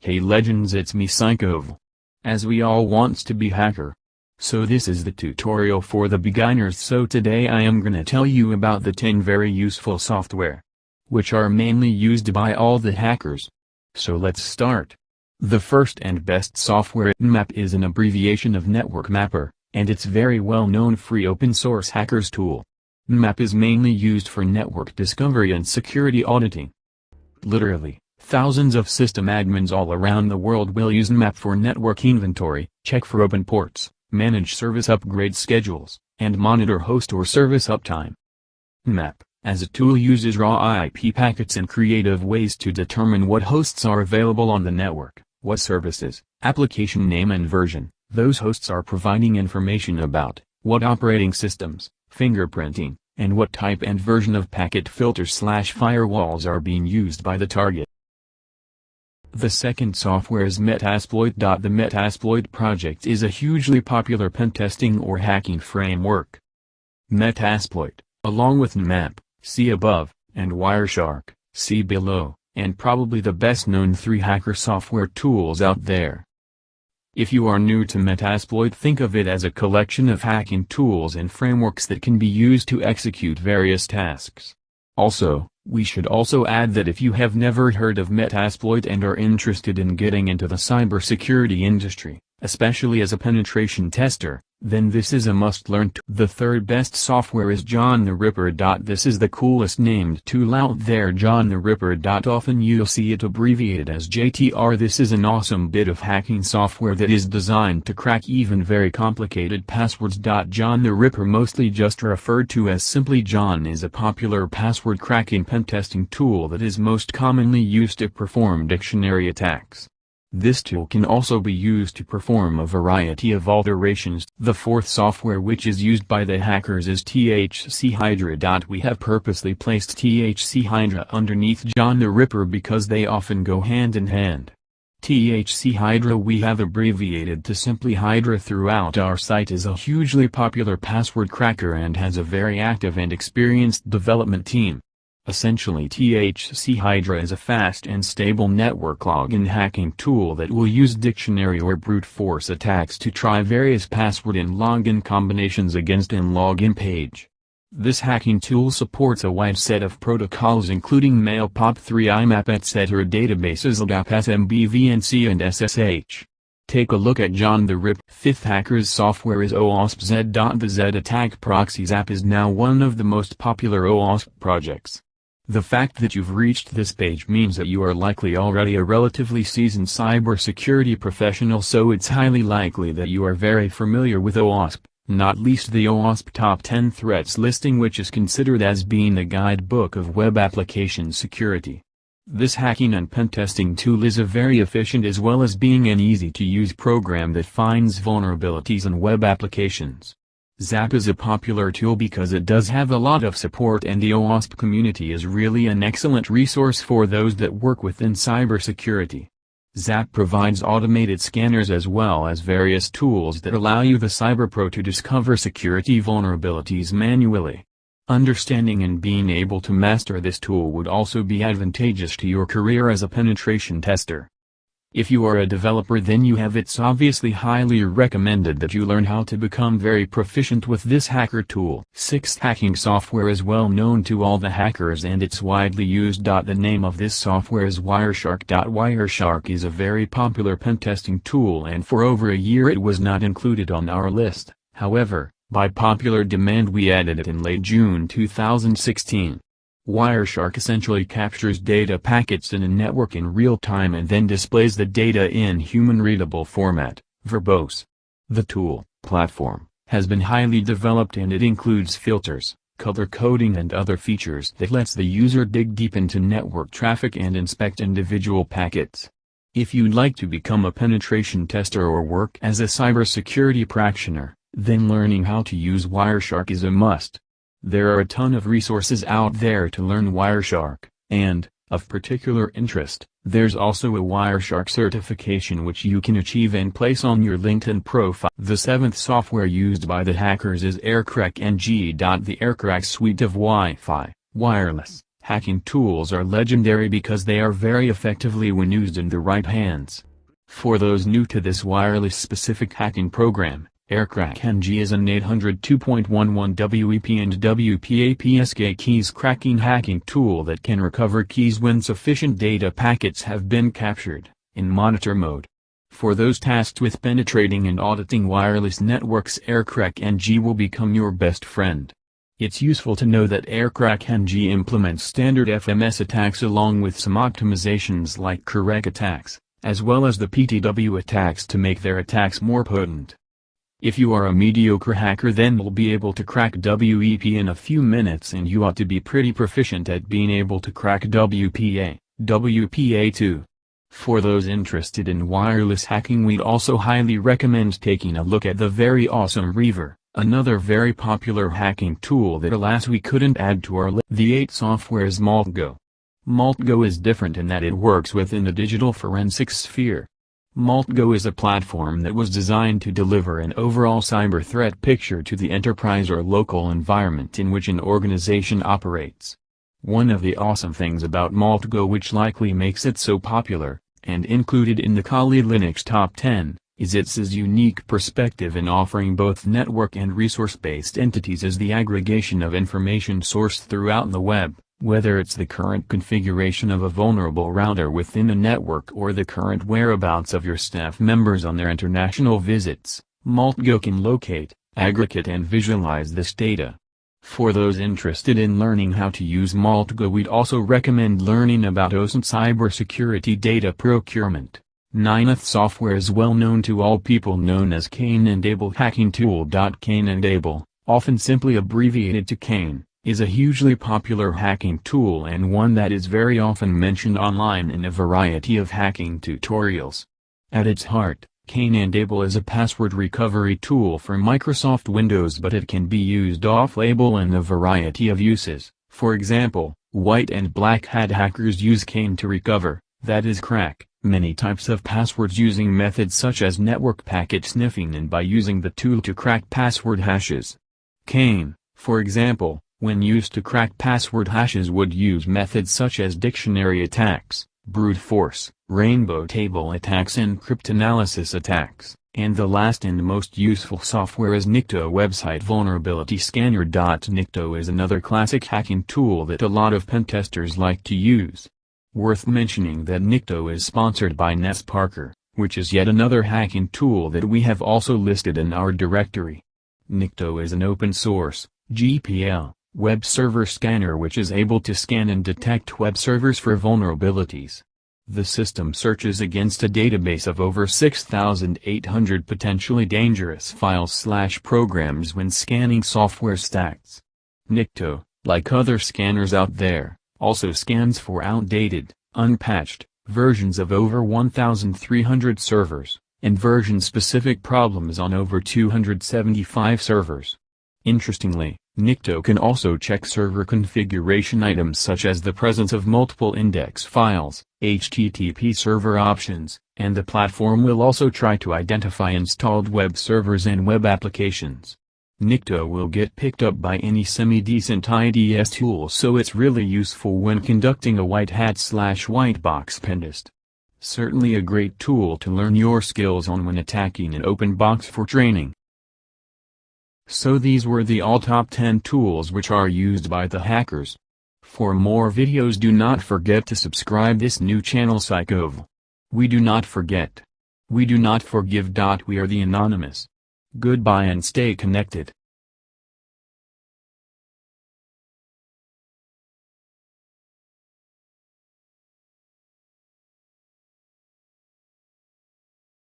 Hey legends, it's me Psychovl. As we all wants to be hacker. So this is the tutorial for the beginners. So today I am gonna tell you about the 10 very useful software, which are mainly used by all the hackers. So let's start. The first and best software, Nmap, is an abbreviation of Network Mapper, and it's very well known free open source hackers tool. Nmap is mainly used for network discovery and security auditing. Literally, thousands of system admins all around the world will use Nmap for network inventory, check for open ports, manage service upgrade schedules, and monitor host or service uptime. Nmap, as a tool, uses raw IP packets and creative ways to determine what hosts are available on the network, what services, application name and version those hosts are providing information about, what operating systems, fingerprinting, and what type and version of packet filters/firewalls are being used by the target. The second software is Metasploit. The Metasploit project is a hugely popular pentesting or hacking framework. Metasploit, along with Nmap, see above, and Wireshark, see below, and probably the best known 3 hacker software tools out there. If you are new to Metasploit, think of it as a collection of hacking tools and frameworks that can be used to execute various tasks. Also, we should also add that if you have never heard of Metasploit and are interested in getting into the cybersecurity industry, especially as a penetration tester, then this is a must-learn tool. The third best software is John the Ripper. This is the coolest named tool out there, John the Ripper. Often you'll see it abbreviated as JTR. This is an awesome bit of hacking software that is designed to crack even very complicated passwords. John the Ripper, mostly just referred to as simply John, is a popular password cracking pentesting tool that is most commonly used to perform dictionary attacks. This tool can also be used to perform a variety of alterations. The fourth software which is used by the hackers is THC Hydra. We have purposely placed THC Hydra underneath John the Ripper because they often go hand in hand. THC Hydra we have abbreviated to simply Hydra throughout our site, is a hugely popular password cracker and has a very active and experienced development team. Essentially, THC Hydra is a fast and stable network login hacking tool that will use dictionary or brute force attacks to try various password and login combinations against an login page. This hacking tool supports a wide set of protocols including Mail, POP3, IMAP, etc. databases, LDAP, SMB, VNC, and SSH. Take a look at John the Ripper. Fifth hacker's software is OWASP-Z. The Z Attack Proxies app is now one of the most popular OWASP projects. The fact that you've reached this page means that you are likely already a relatively seasoned cybersecurity professional, so it's highly likely that you are very familiar with OWASP, not least the OWASP Top 10 Threats listing, which is considered as being the guidebook of web application security. This hacking and pentesting tool is a very efficient as well as being an easy-to-use program that finds vulnerabilities in web applications. ZAP is a popular tool because it does have a lot of support, and the OWASP community is really an excellent resource for those that work within cybersecurity. ZAP provides automated scanners as well as various tools that allow you, the cyberpro, to discover security vulnerabilities manually. Understanding and being able to master this tool would also be advantageous to your career as a penetration tester. If you are a developer, then it's obviously highly recommended that you learn how to become very proficient with this hacker tool. Sixth hacking software is well known to all the hackers and it's widely used. The name of this software is Wireshark. Wireshark is a very popular pentesting tool, and for over a year it was not included on our list. However, by popular demand we added it in late June 2016. Wireshark essentially captures data packets in a network in real time and then displays the data in human-readable format, verbose. The tool, platform, has been highly developed and it includes filters, color coding and other features that lets the user dig deep into network traffic and inspect individual packets. If you'd like to become a penetration tester or work as a cybersecurity practitioner, then learning how to use Wireshark is a must. There are a ton of resources out there to learn Wireshark, and, of particular interest, there's also a Wireshark certification which you can achieve and place on your LinkedIn profile. The seventh software used by the hackers is AirCrack NG. The AirCrack suite of Wi-Fi, wireless, Hacking tools are legendary because they are very effectively when used in the right hands. For those new to this wireless-specific hacking program, AirCrack-NG is an 802.11 WEP and WPA-PSK keys cracking hacking tool that can recover keys when sufficient data packets have been captured, in monitor mode. For those tasked with penetrating and auditing wireless networks, AirCrack-NG will become your best friend. It's useful to know that AirCrack-NG implements standard FMS attacks along with some optimizations like correct attacks, as well as the PTW attacks to make their attacks more potent. If you are a mediocre hacker, then you'll be able to crack WEP in a few minutes, and you ought to be pretty proficient at being able to crack WPA, WPA too. For those interested in wireless hacking, we'd also highly recommend taking a look at the very awesome Reaver, another very popular hacking tool that alas we couldn't add to our list. The 8 software's MaltGo. MaltGo is different in that it works within the digital forensics sphere. MaltGo is a platform that was designed to deliver an overall cyber threat picture to the enterprise or local environment in which an organization operates. One of the awesome things about MaltGo, which likely makes it so popular, and included in the Kali Linux Top 10, is its unique perspective in offering both network and resource-based entities as the aggregation of information sourced throughout the web, whether it's the current configuration of a vulnerable router within a network or the current whereabouts of your staff members on their international visits. MaltGo can locate, aggregate and visualize this data. For those interested in learning how to use MaltGo, we'd also recommend learning about OSINT cybersecurity data procurement. 9th software is well known to all people, known as Cain and Abel hacking tool. Cain and Abel, often simply abbreviated to Cain, is a hugely popular hacking tool and one that is very often mentioned online in a variety of hacking tutorials. At its heart, Cain and Abel is a password recovery tool for Microsoft Windows, but it can be used off-label in a variety of uses. For example, white and black hat hackers use Cain to recover, that is crack, many types of passwords using methods such as network packet sniffing and by using the tool to crack password hashes. Cain, for example, when used to crack password hashes, would use methods such as dictionary attacks, brute force, rainbow table attacks and cryptanalysis attacks, and the last and most useful software is Nikto website vulnerability scanner. Nikto is another classic hacking tool that a lot of pentesters like to use. Worth mentioning that Nikto is sponsored by NetSparker, which is yet another hacking tool that we have also listed in our directory. Nikto is an open-source, GPL, web server scanner which is able to scan and detect web servers for vulnerabilities. The system searches against a database of over 6,800 potentially dangerous files/programs when scanning software stacks. Nikto, like other scanners out there, also scans for outdated, unpatched, versions of over 1,300 servers, and version-specific problems on over 275 servers. Interestingly, Nikto can also check server configuration items such as the presence of multiple index files, HTTP server options, and the platform will also try to identify installed web servers and web applications. Nikto will get picked up by any semi-decent IDS tool, so it's really useful when conducting a white hat/white box pentest. Certainly a great tool to learn your skills on when attacking an open box for training. So these were the all top 10 tools which are used by the hackers. For more videos, do not forget to subscribe this new channel Psychovl. We do not forget. We do not forgive. We are the Anonymous. Goodbye and stay connected.